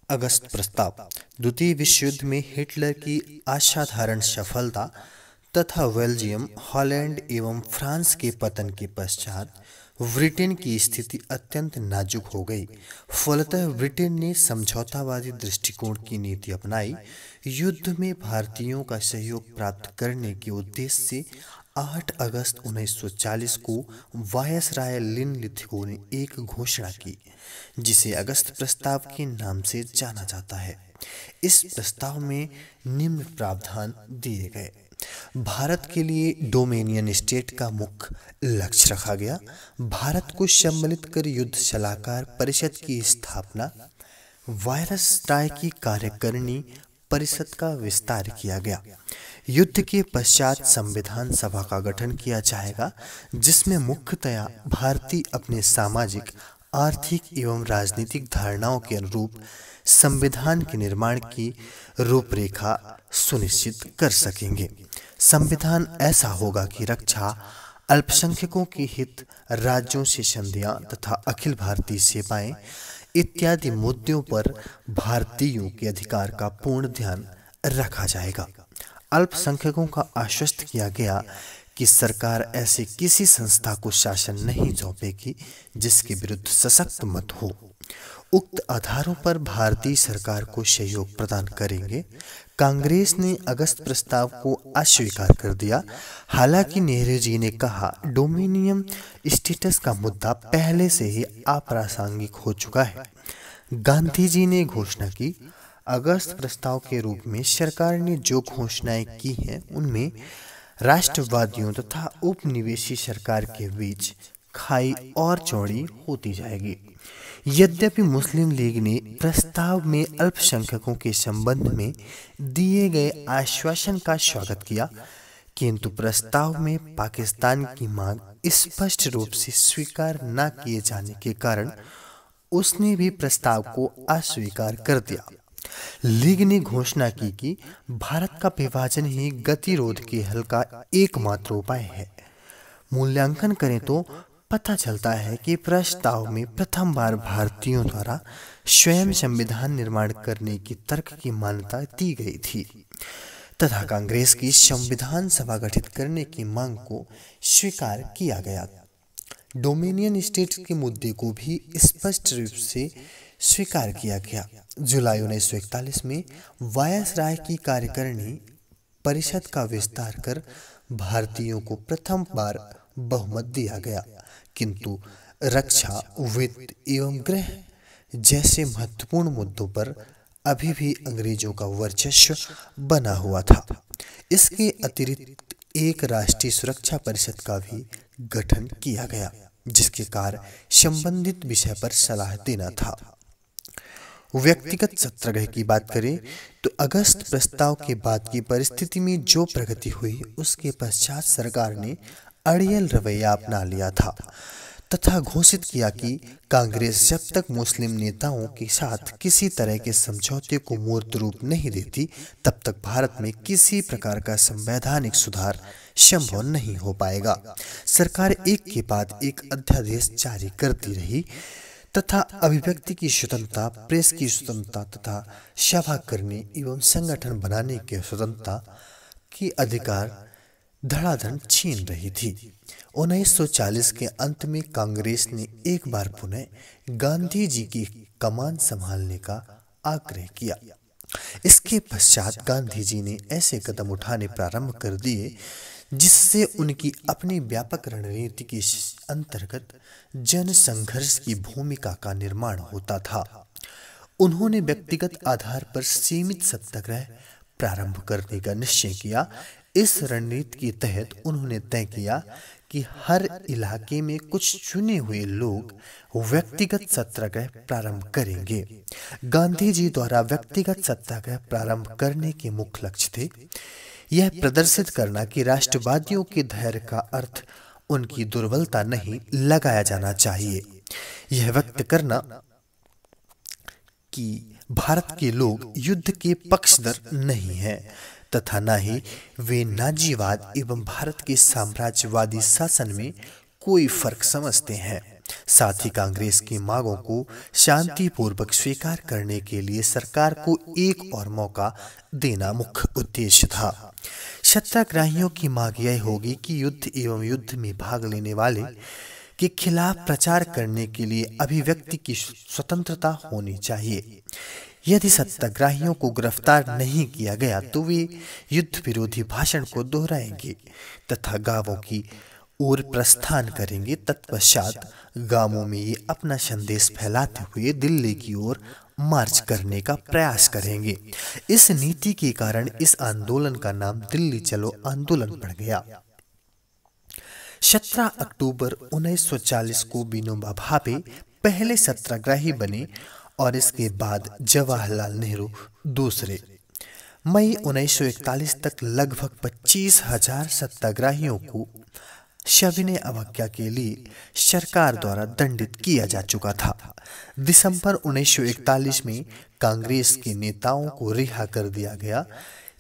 अगस्त प्रस्ताव द्वितीय विश्व युद्ध में हिटलर की असाधारण सफलता तथा बेल्जियम, हॉलैंड एवं फ्रांस के पतन के पश्चात ब्रिटेन की स्थिति अत्यंत नाजुक हो गई। फलतः ब्रिटेन ने समझौतावादी दृष्टिकोण की नीति अपनाई। युद्ध में भारतीयों का सहयोग प्राप्त करने के उद्देश्य से 8 अगस्त 1940 को वायसराय लिनलिथगो ने एक घोषणा की, जिसे अगस्त प्रस्ताव के नाम से जाना जाता है। इस प्रस्ताव में निम्न प्रावधान दिए गए। भारत के लिए डोमिनियन स्टेट का मुख्य लक्ष्य रखा गया। भारत को सम्मिलित कर युद्ध सलाहकार परिषद की स्थापना, वायसराय की कार्यकारिणी परिषद का विस्तार किया गया। युद्ध के पश्चात संविधान सभा का गठन किया जाएगा, जिसमें मुख्यतया भारतीय अपने सामाजिक, आर्थिक एवं राजनीतिक धारणाओं के अनुरूप संविधान के निर्माण की रूपरेखा सुनिश्चित कर सकेंगे। संविधान ऐसा होगा कि रक्षा, अल्पसंख्यकों के हित, राज्यों से संधियां तथा अखिल भारतीय सेवाएं इत्यादि मुद्दों पर भारतीयों के अधिकार का पूर्ण ध्यान रखा जाएगा। अल्पसंख्यकों का आश्वस्त किया गया कि सरकार ऐसे किसी संस्था को शासन नहीं सौंपेगी जिसके विरुद्ध सशक्त मत हो। उक्त आधारों पर भारतीय सरकार को सहयोग प्रदान करेंगे। कांग्रेस ने अगस्त प्रस्ताव को अस्वीकार कर दिया। हालांकि नेहरू जी ने कहा, डोमिनियन स्टेटस का मुद्दा पहले से ही अप्रासंगिक हो चुका है। गांधी जी ने घोषणा की, अगस्त प्रस्ताव के रूप में सरकार ने जो घोषणाएं की हैं उनमें राष्ट्रवादियों तथा उपनिवेशी सरकार के बीच खाई और चौड़ी होती जाएगी। यद्यपि मुस्लिम लीग ने प्रस्ताव में अल्पसंख्यकों के संबंध में दिए गए आश्वासन का स्वागत किया, किंतु प्रस्ताव में पाकिस्तान की मांग स्पष्ट रूप से स्वीकार न किए जाने के कारण उसने भी प्रस्ताव को अस्वीकार कर दिया। लीग ने घोषणा की कि भारत का विभाजन ही गतिरोध के हल का एकमात्र उपाय है। मूल्यांकन करें तो पता चलता है कि प्रस्ताव में प्रथम बार भारतीयों द्वारा स्वयं संविधान निर्माण करने की तर्क की मान्यता दी गई थी तथा कांग्रेस की संविधान सभा गठित करने की मांग को स्वीकार किया गया। डोमिनियन स्टेट के मुद्दे को भी स्पष्ट रूप से स्वीकार किया गया। जुलाई 1941 में वायसराय की कार्यकारिणी परिषद का विस्तार कर भारतीयों को प्रथम बार बहुमत दिया गया, किंतु रक्षा, वित्त एवं गृह जैसे महत्वपूर्ण मुद्दों पर अभी भी अंग्रेजों का वर्चस्व बना हुआ था। इसके अतिरिक्त एक राष्ट्रीय सुरक्षा परिषद का भी गठन किया गया, जिसके कार्य संबंधित विषय पर सलाह देना था। व्यक्तिगत सत्याग्रह की बात करें तो अगस्त प्रस्ताव के बाद की परिस्थिति में जो प्रगति हुई, उसके पश्चात सरकार ने अड़ियल रवैया अपना लिया था तथा घोषित किया कि कांग्रेस जब तक मुस्लिम नेताओं के साथ किसी तरह के समझौते को मूर्त रूप नहीं देती, तब तक भारत में किसी प्रकार का संवैधानिक सुधार संभव नहीं हो पाएगा। सरकार एक के बाद एक अध्यादेश जारी करती रही तथा अभिव्यक्ति की स्वतंत्रता, प्रेस की स्वतंत्रता तथा सभा करने एवं संगठन बनाने के स्वतंत्रता की अधिकार धड़ाधड़ छीन रही थी। 1940 के अंत में कांग्रेस ने एक बार पुनः गांधी जी की कमान संभालने का आग्रह किया। इसके पश्चात गांधी जी ने ऐसे कदम उठाने प्रारंभ कर दिए जिससे उनकी अपनी व्यापक रणनीति के अंतर्गत जन संघर्ष की भूमिका का निर्माण होता था। उन्होंने व्यक्तिगत आधार पर सीमित सत्याग्रह प्रारंभ करने का निश्चय किया। इस रणनीति के तहत उन्होंने तय किया कि हर इलाके में कुछ चुने हुए लोग व्यक्तिगत सत्याग्रह प्रारंभ करेंगे। गांधी जी द्वारा व्यक्तिगत सत्याग्रह प्रारंभ करने के मुख्य लक्ष्य थे यह प्रदर्शित करना कि राष्ट्रवादियों के धैर्य का अर्थ उनकी दुर्बलता नहीं लगाया जाना चाहिए, यह व्यक्त करना कि भारत के लोग युद्ध के पक्षधर नहीं हैं तथा न ही वे नाजीवाद एवं भारत के साम्राज्यवादी शासन में कोई फर्क समझते हैं। साथ ही कांग्रेस की मांगों को शांतिपूर्वक स्वीकार करने के लिए सरकार को एक और मौका देना मुख्य उद्देश्य था। सत्याग्रहियों की मांग यह होगी कि युद्ध एवं युद्ध में भाग लेने वाले के खिलाफ प्रचार करने के लिए अभिव्यक्ति की स्वतंत्रता होनी चाहिए। यदि सत्याग्रहियों को गिरफ्तार नहीं किया गया तो वे युद्ध विरोधी भाषण को दोहराएंगे तथा गांवों की ओर प्रस्थान करेंगे। तत्पश्चात गांवों में ये अपना संदेश फैलाते हुए दिल्ली की ओर मार्च करने का प्रयास करेंगे। इस नीति के कारण इस आंदोलन का नाम दिल्ली चलो आंदोलन पड़ गया। 17 अक्टूबर 1940 को विनोबा भावे पहले सत्याग्रही बने और इसके बाद जवाहरलाल नेहरू दूसरे। मई 1941 तक लगभग 25,000 सत्याग्रहियों को सविनय अवज्ञा के लिए सरकार द्वारा दंडित किया जा चुका था। दिसंबर 1941 में कांग्रेस के नेताओं को रिहा कर दिया गया।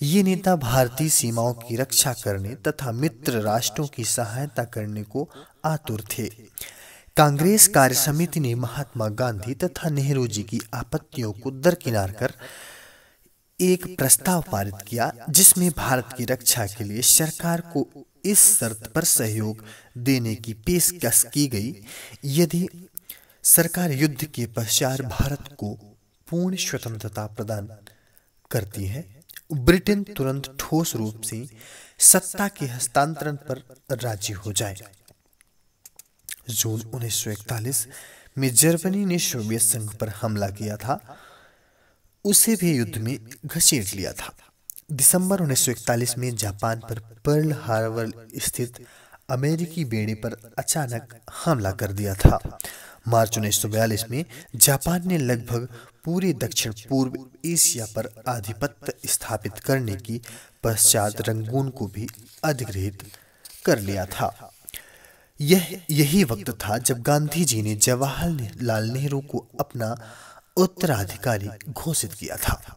ये नेता भारतीय सीमाओं की रक्षा करने तथा मित्र राष्ट्रों की सहायता करने को आतुर थे। कांग्रेस कार्य समिति ने महात्मा गांधी तथा नेहरू जी की आपत्तियों को दरकिनार कर एक प्रस्ताव पारित किया, जिसमें भारत की रक्षा के लिए सरकार को इस शर्त पर सहयोग देने की पेशकश की गई, यदि सरकार युद्ध के पश्चात भारत को पूर्ण स्वतंत्रता प्रदान करती है, ब्रिटेन तुरंत ठोस रूप से सत्ता के हस्तांतरण पर राजी हो जाए। जून 1941 में जर्मनी ने सोवियत संघ पर हमला किया था, उसे भी युद्ध में घसीट लिया था। दिसंबर 1941 में जापान पर पर्ल हार्बर स्थित अमेरिकी बेड़े पर अचानक हमला कर दिया था। मार्च 1942 में जापान ने लगभग पूरे दक्षिण पूर्व एशिया पर आधिपत्य स्थापित करने की पश्चात रंगून को भी अधिग्रहित कर लिया था। यही वक्त था जब गांधी जी ने जवाहरलाल नेहरू को अपना उत्तराधिकारी घोषित किया था।